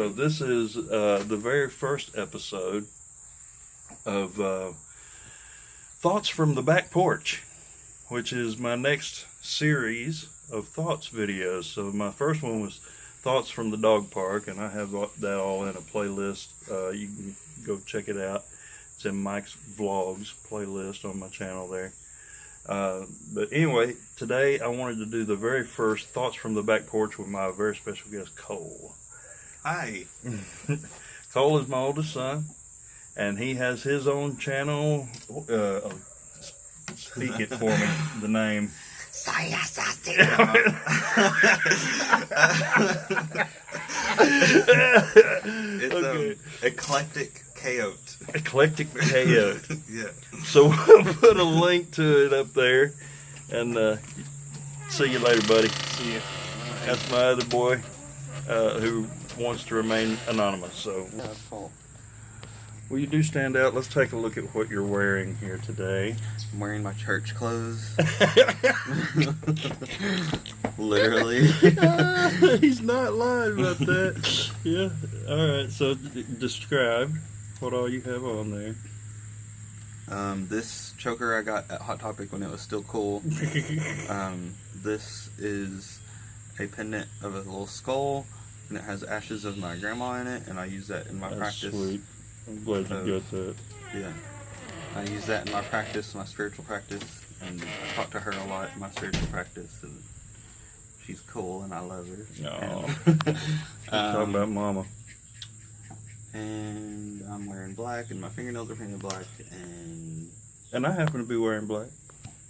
So this is the very first episode of Thoughts from the Back Porch, which is my next series of thoughts videos. So my first one was Thoughts from the Dog Park, and I have that all in a playlist. You can go check it out. It's in Mike's Vlogs playlist on my channel there. But anyway, today I wanted to do the very first Thoughts from the Back Porch with my very special guest, Cole. Hi. Cole is my oldest son, and he has his own channel. Speak it for me, the name. It's Okay. Eclectic Coyote. Eclectic Coyote. Yeah. So we'll put a link to it up there, and see you later, buddy. See you. That's my other boy, who wants to remain anonymous. So, well, you do stand out. Let's take a look at what you're wearing here today. I'm wearing my church clothes. Literally. He's not lying about that. Yeah. All right. So, describe what all you have on there. This choker I got at Hot Topic when it was still cool. This is a pendant of a little skull, and it has ashes of my grandma in it, and I use that in my practice. Sweet. I'm glad you got that. Yeah. I use that in my practice, my spiritual practice, and I talk to her a lot in my spiritual practice, and she's cool, and I love her. No. Talking about mama. And I'm wearing black, and my fingernails are painted black, And I happen to be wearing black.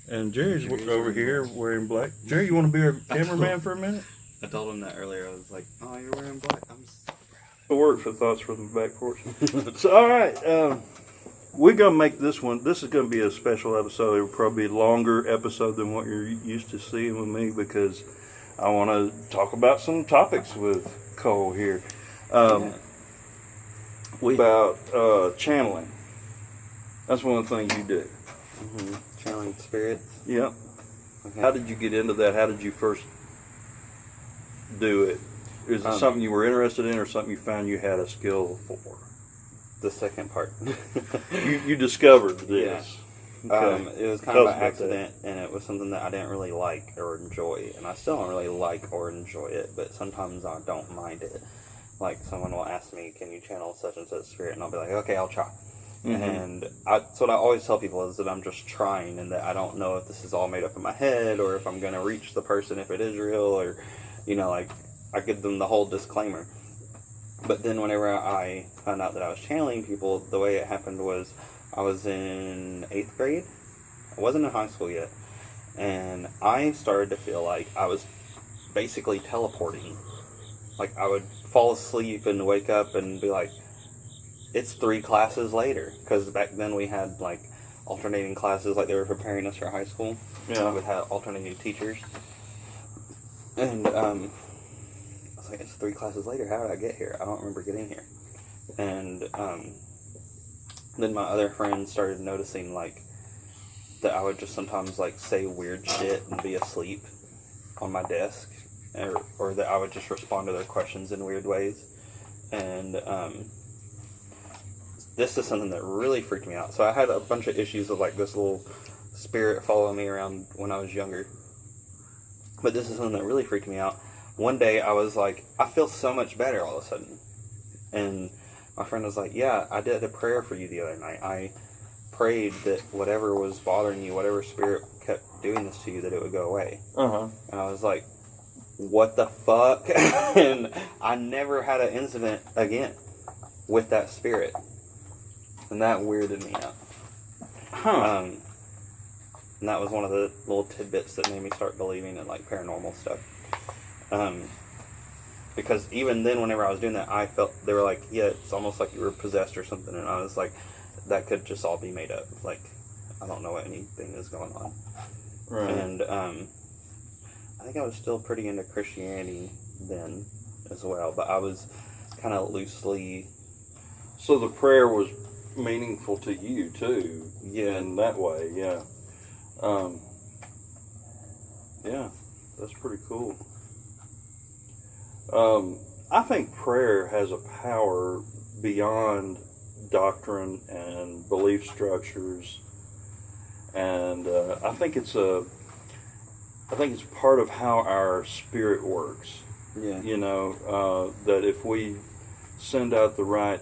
And Jerry's over here wearing black. Jerry, you want to be our cameraman for a minute? I told him that earlier. I was like, "Oh, you're wearing black." I'm so proud. It worked for Thoughts from the Back Porch. So, all right, we're gonna make this one. This is gonna be a special episode. It will probably be a longer episode than what you're used to seeing with me, because I want to talk about some topics with Cole here. About channeling. That's one of the things you do. Mm-hmm. Channeling spirits. Yep. Okay. How did you get into that? How did you first do it? Is it something you were interested in, or something you found you had a skill for? The second part. You discovered this. Yeah. Okay. It was kind of an accident, and it was something that I didn't really like or enjoy, and I still don't really like or enjoy it, but sometimes I don't mind it. Like, someone will ask me, "Can you channel such and such spirit?" And I'll be like, "Okay, I'll try." Mm-hmm. And that's what I always tell people, is that I'm just trying, and that I don't know if this is all made up in my head, or if I'm going to reach the person if it is real, or, like, I give them the whole disclaimer. But then whenever I found out that I was channeling people, the way it happened was I was in 8th grade. I wasn't in high school yet. And I started to feel like I was basically teleporting. Like, I would fall asleep and wake up and be like, it's 3 classes later. Because back then we had, like, alternating classes, like they were preparing us for high school. Yeah. We had alternating teachers. And, like, it's 3 classes later. How did I get here? I don't remember getting here. And then my other friends started noticing, like, that I would just sometimes, like, say weird shit and be asleep on my desk, or that I would just respond to their questions in weird ways. And this is something that really freaked me out. So I had a bunch of issues with, like, this little spirit following me around when I was younger. But this is something that really freaked me out. One day I was like, I feel so much better all of a sudden. And my friend was like, yeah, I did a prayer for you the other night. I prayed that whatever was bothering you, whatever spirit kept doing this to you, that it would go away. Uh-huh. And I was like, what the fuck? And I never had an incident again with that spirit. And that weirded me out. Huh. And that was one of the little tidbits that made me start believing in, like, paranormal stuff. Because even then, whenever I was doing that, I felt, they were like, yeah, it's almost like you were possessed or something, and I was like, that could just all be made up. Like, I don't know what anything is going on. Right. And I think I was still pretty into Christianity then as well, but I was kind of loosely... So the prayer was meaningful to you, too. Yeah. In that way, yeah. Yeah, that's pretty cool. I think prayer has a power beyond doctrine and belief structures, and I think it's part of how our spirit works. Yeah. You know, that if we send out the right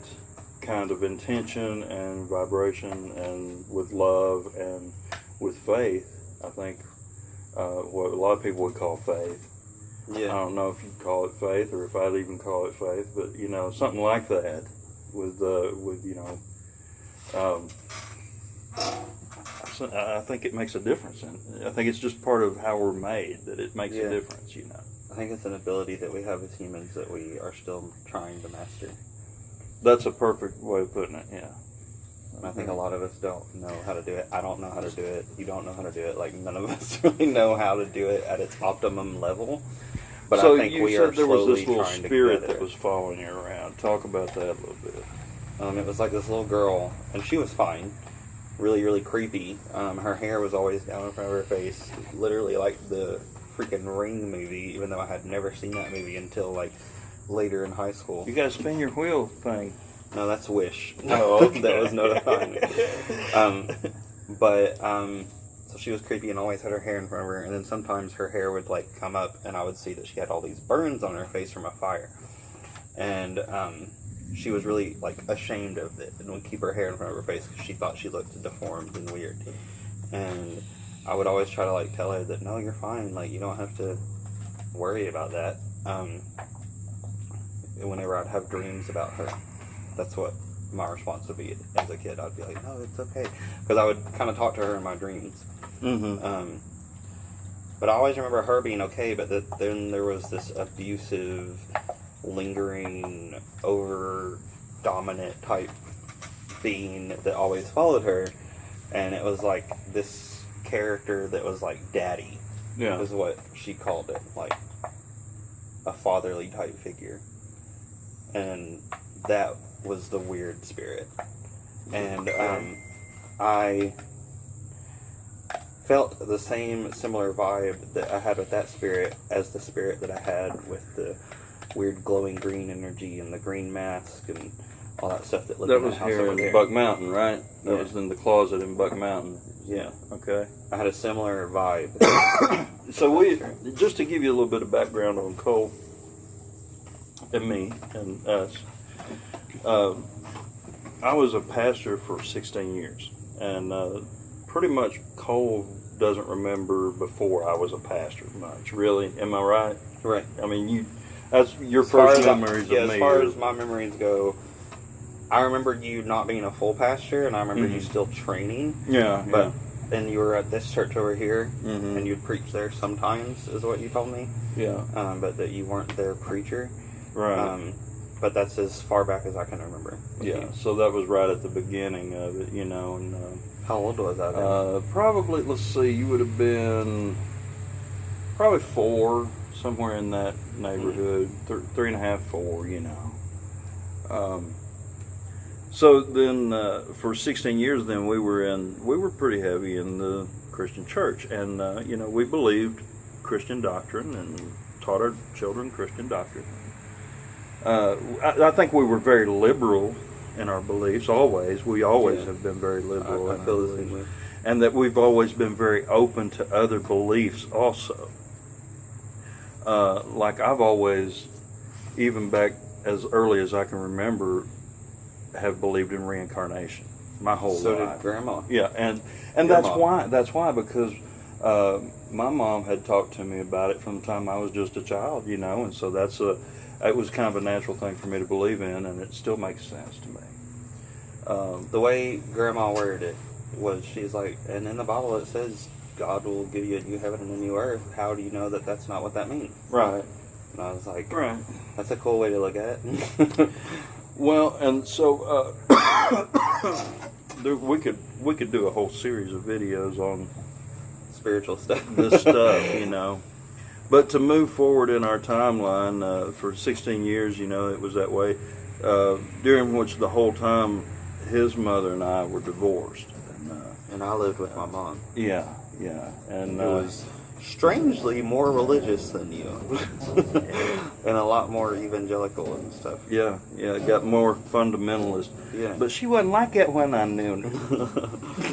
kind of intention and vibration, and with love and with faith, I think what a lot of people would call faith. Yeah. I don't know if you'd call it faith or if I'd even call it faith, but you know, something like that with you know, I think it makes a difference, and I think it's just part of how we're made that it makes a difference. You know, I think it's an ability that we have as humans that we are still trying to master. that's a perfect way of putting it. Yeah. And I think a lot of us don't know how to do it. I don't know how to do it. You don't know how to do it. Like, none of us really know how to do it at its optimum level. But So I think you we said are there was slowly this little trying to spirit get that there. was following you around. Talk about that a little bit. It was like this little girl, and she was fine. Really, really creepy. Her hair was always down in front of her face. Literally like the freaking Ring movie, even though I had never seen that movie until, like, later in high school. You gotta spin your wheel thing. No, that's Wish. Oh, okay. That was notifying me. So she was creepy and always had her hair in front of her, and then sometimes her hair would, like, come up, and I would see that she had all these burns on her face from a fire. And she was really, like, ashamed of it, and would keep her hair in front of her face because she thought she looked deformed and weird. And I would always try to, like, tell her that, no, you're fine, like, you don't have to worry about that. Whenever I'd have dreams about her, that's what my response would be as a kid. I'd be like, no, it's okay. Because I would kind of talk to her in my dreams. Mm-hmm. But I always remember her being okay, but then there was this abusive, lingering, over-dominant type being that always followed her. And it was like this character that was like daddy. Yeah. Was what she called it. Like a fatherly type figure. And that was the weird spirit. And I felt the same similar vibe that I had with that spirit as the spirit that I had with the weird glowing green energy and the green mask and all that stuff that lived That in was the house here over in there. Buck Mountain, right? That Yeah. was in the closet in Buck Mountain. Yeah. Okay. I had a similar vibe. So we, just to give you a little bit of background on Cole and me and us, I was a pastor for 16 years, and pretty much Cole doesn't remember before I was a pastor much. Really, am I right? Right. I mean, that's your first memories of me. As far as my memories go, I remember you not being a full pastor, and I remember you still training. Yeah, But and you were at this church over here, Mhm. and you'd preach there sometimes, is what you told me. yeah, But that you weren't their preacher. right. But that's as far back as I can remember. Yeah, so that was right at the beginning of it, you know. And How old was that then? probably, let's see, you would have been probably 4, somewhere in that neighborhood, 3.5, 4, you know. So then, for 16 years, then we were pretty heavy in the Christian church, and you know, we believed Christian doctrine and taught our children Christian doctrine. I think we were very liberal in our beliefs. We always have been very liberal. I feel the same way. And that we've always been very open to other beliefs also. Like I've always, even back as early as I can remember, have believed in reincarnation my whole life. So did Grandma. Yeah, and Your that's why because my mom had talked to me about it from the time I was just a child, you know, and so it was kind of a natural thing for me to believe in, and it still makes sense to me. The way Grandma worded it was, she's like, and in the Bible it says God will give you a new heaven and a new earth. How do you know that that's not what that means? Right. And I was like, Right. That's a cool way to look at it. Well, and so we could do a whole series of videos on Spiritual stuff. this stuff, you know. But to move forward in our timeline, for 16 years, you know, it was that way. During which the whole time, his mother and I were divorced. And I lived with my mom. Yeah, and It was strangely more religious than you. And a lot more evangelical and stuff. Yeah, got more fundamentalist. Yeah. But she wasn't like that when I knew her.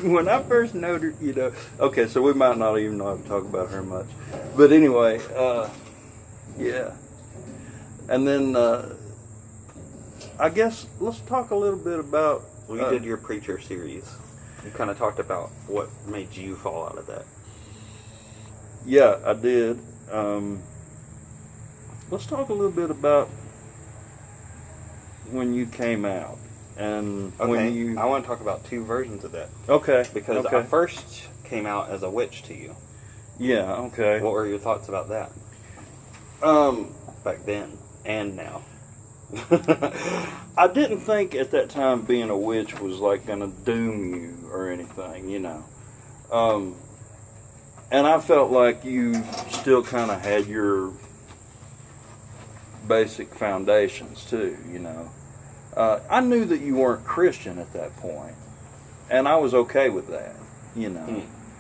When I first knew her, Okay, so we might not even know how to talk about her much. But anyway, yeah. And then, I guess, let's talk a little bit about... Well, you did your preacher series. You kind of talked about what made you fall out of that. Yeah, I did. Let's talk a little bit about when you came out. And when you... I want to talk about two versions of that. Okay. Because I first came out as a witch to you. Yeah, okay. What were your thoughts about that? Back then and now. I didn't think at that time being a witch was like going to doom you or anything, and I felt like you still kind of had your basic foundations too, I knew that you weren't Christian at that point, and I was okay with that,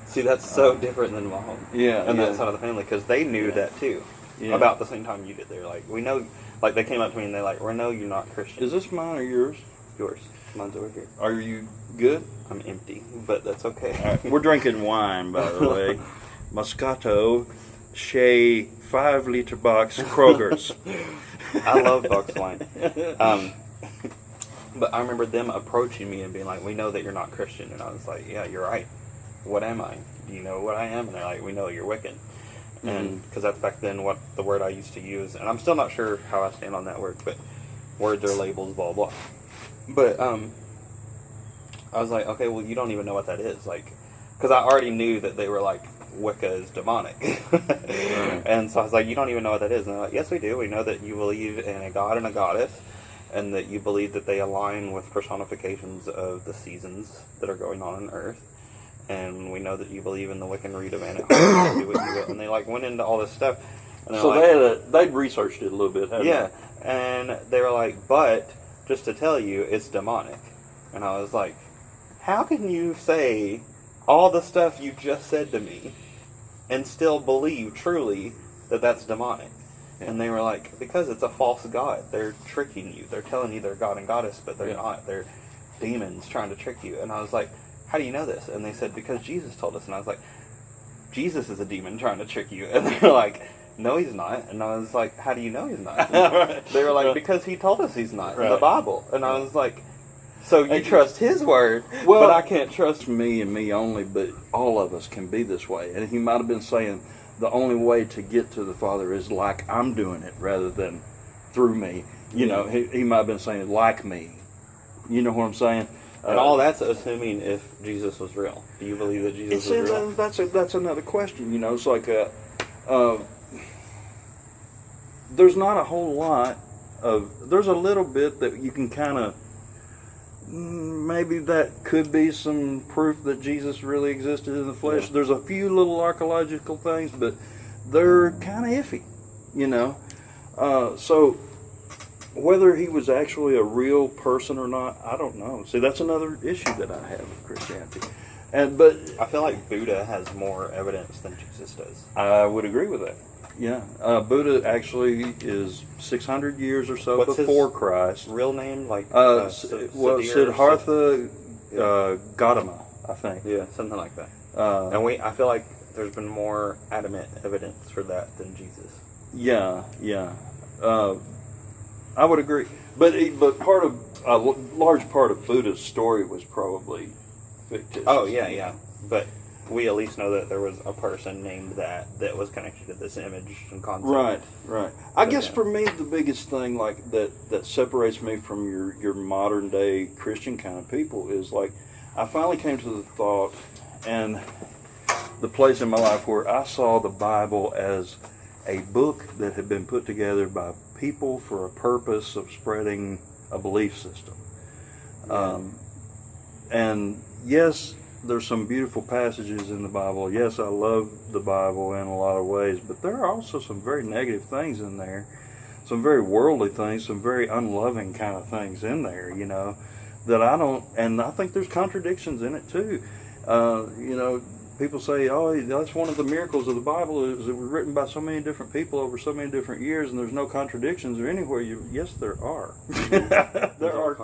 See, that's so different than mom. Yeah. And that side of the family, because they knew that too. Yeah. About the same time you did. They're like, we know, like they came up to me and they're like, we know you're not Christian. Is this mine or yours? Yours. Mine's over here. Are you good? I'm empty, but that's okay. Right. We're drinking wine, by the way. Moscato, Shea, 5-liter box, Kroger's. I love box wine. But I remember them approaching me and being like, we know that you're not Christian. And I was like, yeah, you're right. What am I? Do you know what I am? And they're like, we know you're Wiccan. And because that's back then what the word I used to use. And I'm still not sure how I stand on that word, but words are labels, blah, blah. But I was like, okay, well, you don't even know what that is. Like, because I already knew that they were like, Wicca is demonic. And so I was like, you don't even know what that is. And they're like, yes, we do. We know that you believe in a god and a goddess, and that you believe that they align with personifications of the seasons that are going on Earth. And we know that you believe in the Wiccan Rite of Anarchy. And they like went into all this stuff. And so like, they'd researched it a little bit, hadn't they? And they were like, but just to tell you, it's demonic. And I was like, how can you say all the stuff you just said to me and still believe truly that that's demonic? And they were like, because it's a false god. They're tricking you. They're telling you they're god and goddess, but they're not. They're demons trying to trick you. And I was like, how do you know this? And they said, because Jesus told us. And I was like, Jesus is a demon trying to trick you. And they were like, no, he's not. And I was like, how do you know he's not? They were like, because he told us he's not in the Bible. And I was like, so you trust his word, but I can't trust me and me only, but all of us can be this way. And he might have been saying the only way to get to the Father is like I'm doing it rather than through me. He might have been saying like me. You know what I'm saying? And all that's assuming if Jesus was real. Do you believe that Jesus was real? That's another question. It's like there's not a whole lot of. There's a little bit that you can kind of. Maybe that could be some proof that Jesus really existed in the flesh. Yeah. There's a few little archaeological things, but they're kind of iffy, So whether he was actually a real person or not, I don't know. See, that's another issue that I have with Christianity. But I feel like Buddha has more evidence than Jesus does. I would agree with that. Yeah, Buddha actually is 600 years or so before Christ. Real name, like Siddhartha Gautama, I think. Yeah, something like that. And I feel like there's been more adamant evidence for that than Jesus. Yeah. I would agree, but part of a large part of Buddha's story was probably fictitious. Oh yeah, but we at least know that there was a person named that was connected to this image and concept. Right. I guess for me, the biggest thing like that separates me from your modern day Christian kind of people is like I finally came to the thought and the place in my life where I saw the Bible as a book that had been put together by people for a purpose of spreading a belief system. Yeah. And yes, there's some beautiful passages in the Bible. Yes, I love the Bible in a lot of ways, but there are also some very negative things in there, some very worldly things, some very unloving kind of things in there, that I don't, and I think there's contradictions in it too. people say, oh, that's one of the miracles of the Bible is it was written by so many different people over so many different years, and there's no contradictions or anywhere. Yes, there are. There are.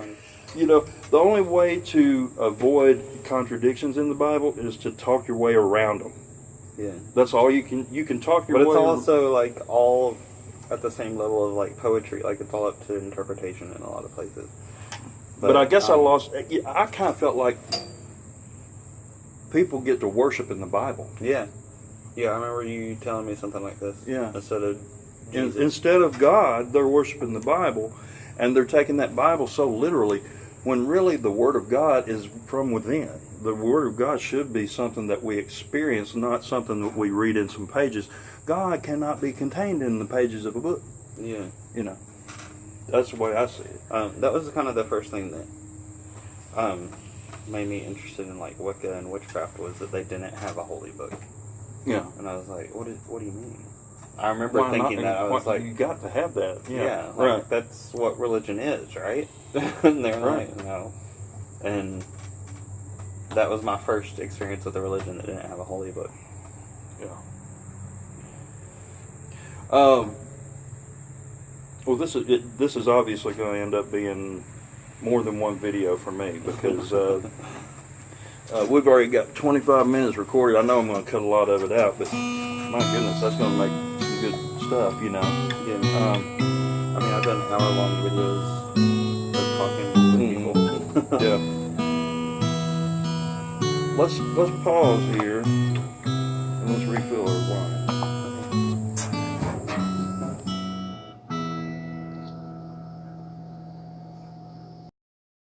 You know, the only way to avoid contradictions in the Bible is to talk your way around them. Yeah. That's all you can talk your way. But it's also like all at the same level of like poetry. Like it's all up to interpretation in a lot of places. But I guess I kind of felt like people get to worship in the Bible. Yeah. Yeah, I remember you telling me something like this. Yeah. Instead of God, they're worshiping the Bible, and they're taking that Bible so literally, when really the Word of God is from within. The Word of God should be something that we experience, not something that we read in some pages. God cannot be contained in the pages of a book. Yeah. You know, that's the way I see it. That was kind of the first thing that made me interested in like Wicca and witchcraft was that they didn't have a holy book. Yeah. And I was like, what do you mean? I remember thinking that. I was like, you got to have that. Yeah, like, right. That's what religion is, right? And they're right. like, no. And that was my first experience with a religion that didn't have a holy book. Yeah. Well, this is obviously going to end up being more than one video for me because we've already got 25 minutes recorded. I know I'm going to cut a lot of it out, but my goodness, that's going to make some good stuff, you know. Yeah. I mean, I've done hour-long videos of talking with people. Yeah. Let's pause here and let's refill our wine.